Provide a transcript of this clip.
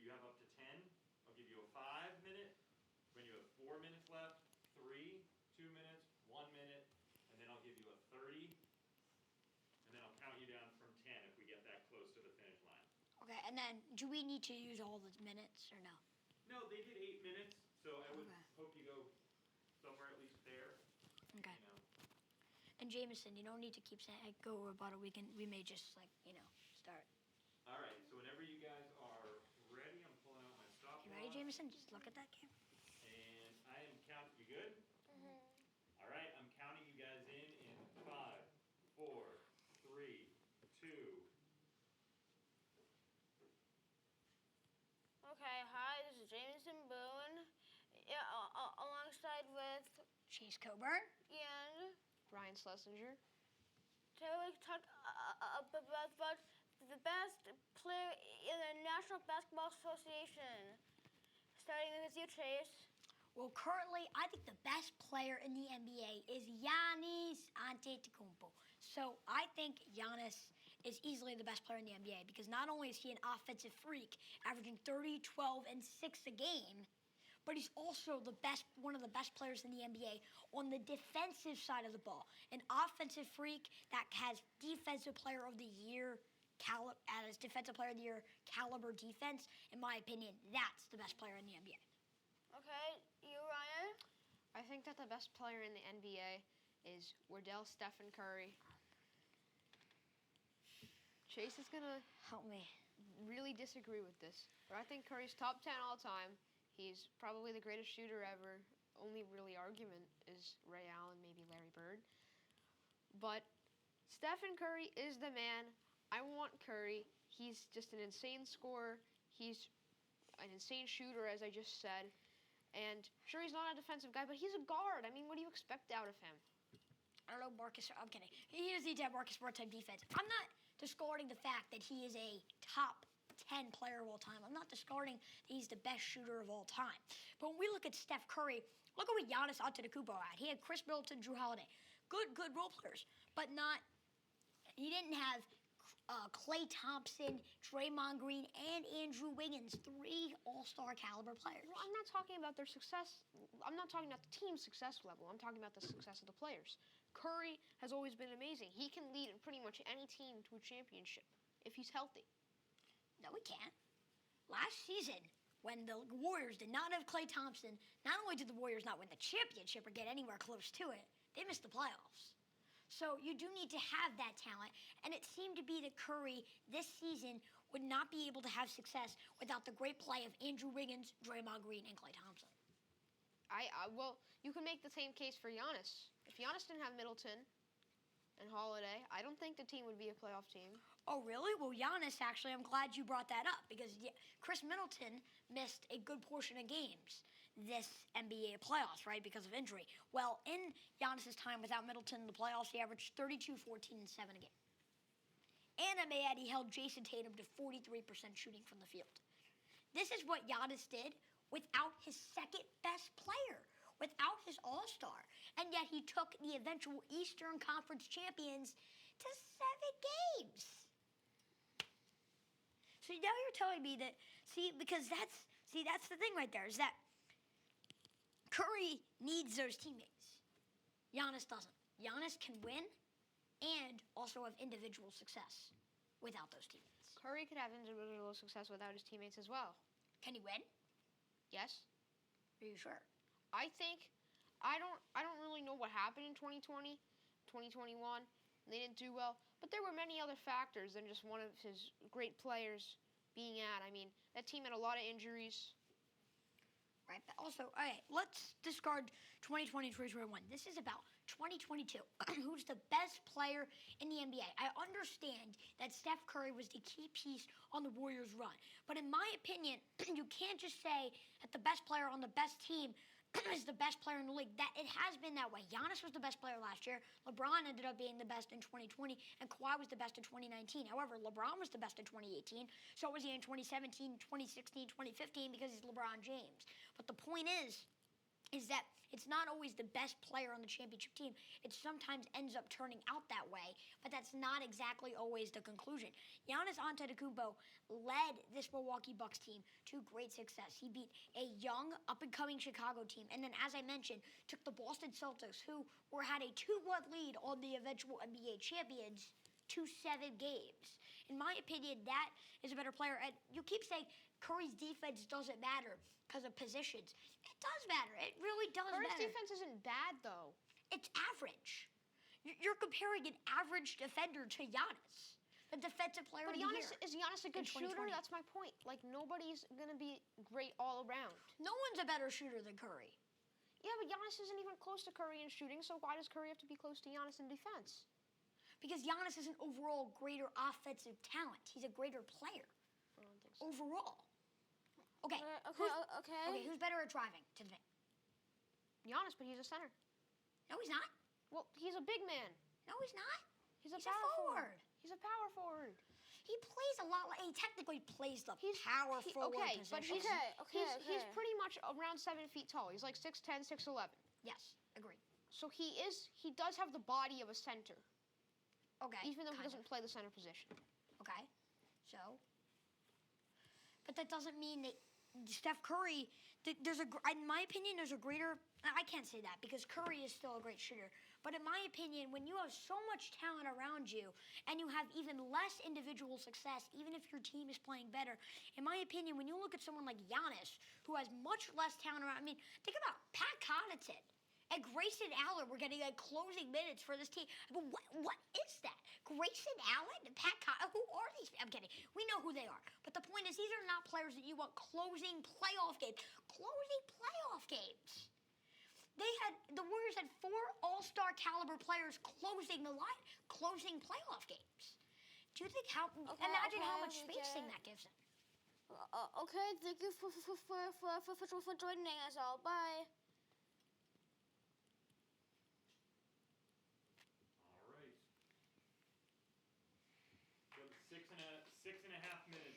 you have up to 10. I'll give you a 5-minute. When you have 4 minutes left, 3, 2 minutes, 1 minute, and then I'll give you a 30. And then I'll count you down from 10 if we get that close to the finish line. Okay, and then do we need to use all the minutes or no? No, they did 8 minutes, so I would Okay. hope you go somewhere at least there. Okay. You know. And Jameson, you don't need to keep saying go about a weekend. We may just start. All right, so whenever you guys are ready, I'm pulling out my stopwatch. You ready, Jameson? Just look at that camera. And I am counting. You good? All right, I'm counting you guys in 5, 4, 3, 2. Okay, hi, this is Jameson Boone, alongside with Chase Coburn. and Ryan Schlesinger. today we talk about the best player in the National Basketball Association. Starting with you, Chase. Well, currently, I think the best player in the NBA is Giannis Antetokounmpo. So I think Giannis is easily the best player in the NBA because not only is he an offensive freak, averaging 30, 12, and 6 a game, but he's also one of the best players in the NBA on the defensive side of the ball. An offensive freak that has Defensive Player of the Year as Defensive Player of the Year caliber defense. In my opinion, that's the best player in the NBA. Okay, you, Ryan? I think that the best player in the NBA is Stephen Curry. Chase is going to Help me. really disagree with this, but I think Curry's top 10 all time. He's probably the greatest shooter ever. Only really argument is Ray Allen, maybe Larry Bird. But Stephen Curry is the man. I want Curry. He's just an insane scorer. He's an insane shooter, as I just said. And sure, he's not a defensive guy, but he's a guard. I mean, what do you expect out of him? I don't know, Marcus. I'm kidding. He does need to have Marcus Smart type defense. I'm not discarding the fact that he is a top 10 player of all time. I'm not discarding that he's the best shooter of all time. But when we look at Steph Curry, look at what Giannis Antetokounmpo had. He had Chris Middleton, Drew Holiday. Good role players, but he didn't have Klay Thompson, Draymond Green, and Andrew Wiggins, 3 all-star caliber players. Well, I'm not talking about their success. I'm not talking about the team's success level. I'm talking about the success of the players. Curry has always been amazing. He can lead pretty much any team to a championship if he's healthy. No, he can't. Last season, when the Warriors did not have Klay Thompson, not only did the Warriors not win the championship or get anywhere close to it, they missed the playoffs. So you do need to have that talent, and it seemed to be that Curry this season would not be able to have success without the great play of Andrew Wiggins, Draymond Green, and Klay Thompson. Well, you can make the same case for Giannis. If Giannis didn't have Middleton and Holiday, I don't think the team would be a playoff team. Oh, really? Well, Giannis, actually, I'm glad you brought that up because Chris Middleton missed a good portion of games this NBA playoffs, right, because of injury. Well, in Giannis's time without Middleton in the playoffs, he averaged 32, 14, and 7 a game. And I may add, he held Jason Tatum to 43% shooting from the field. This is what Giannis did without his second best player, without his all-star. And yet he took the eventual Eastern Conference champions to 7 games. So now you're telling me that, because that's the thing right there, is that Curry needs those teammates. Giannis doesn't. Giannis can win and also have individual success without those teammates. Curry could have individual success without his teammates as well. Can he win? Yes. Are you sure? I think I don't really know what happened in 2020, 2021. They didn't do well, but there were many other factors than just one of his great players being out. I mean, that team had a lot of injuries. Right, but also, all right, let's discard 2020, 2021. This is about 2022. Who's the best player in the NBA? I understand that Steph Curry was the key piece on the Warriors' run. But in my opinion, you can't just say that the best player on the best team is the best player in the league. That it has been that way. Giannis was the best player last year. LeBron ended up being the best in 2020, and Kawhi was the best in 2019. However, LeBron was the best in 2018. So was he in 2017, 2016, 2015 because he's LeBron James. But the point is that It's not always the best player on the championship team. It sometimes ends up turning out that way, but that's not exactly always the conclusion. Giannis Antetokounmpo led this Milwaukee Bucks team to great success. He beat a young, up-and-coming Chicago team, and then, as I mentioned, took the Boston Celtics, who had a 2-1 lead on the eventual NBA champions, to 7 games. In my opinion, that is a better player. And you keep saying Curry's defense doesn't matter because of positions. It does matter. It really does Curry's matter. defense isn't bad, though. It's average. You're comparing an average defender to Giannis, the defensive player But of the year. is Giannis a good in shooter? 2020. That's my point. Like, nobody's going to be great all around. No one's a better shooter than Curry. Yeah, but Giannis isn't even close to Curry in shooting, so why does Curry have to be close to Giannis in defense? Because Giannis is an overall greater offensive talent. He's a greater player. I don't think so. Overall. Okay. Okay. Who's better at driving to the paint? Giannis, but he's a center. No, he's not. Well, he's a big man. No, he's not. He's a He's a power forward. He's a power forward. He plays a lot. He technically plays the He's power forward okay, position. but he's Okay. he's pretty much around 7 feet tall. He's like 6'10", 6'11". Yes, agree. So he does have the body of a center, Okay. even though he kind doesn't play the center position. Okay. So. But that doesn't mean that Steph Curry. In my opinion, there's a greater. I can't say that because Curry is still a great shooter. But in my opinion, when you have so much talent around you and you have even less individual success, even if your team is playing better, in my opinion, when you look at someone like Giannis, who has much less talent around, I mean, think about Pat Connaughton and Grayson Allen were getting like closing minutes for this team. But what is that? Grayson Allen and Pat Connaughton? Who are these? I'm kidding. We know who they are. But the point is, these are not players that you want closing playoff games. Closing playoff games. The Warriors had 4 all-star caliber players closing the line, closing playoff games. Do you think imagine how much spacing that gives them? Okay, thank you for joining us all. Bye. All right. So 6.5 minutes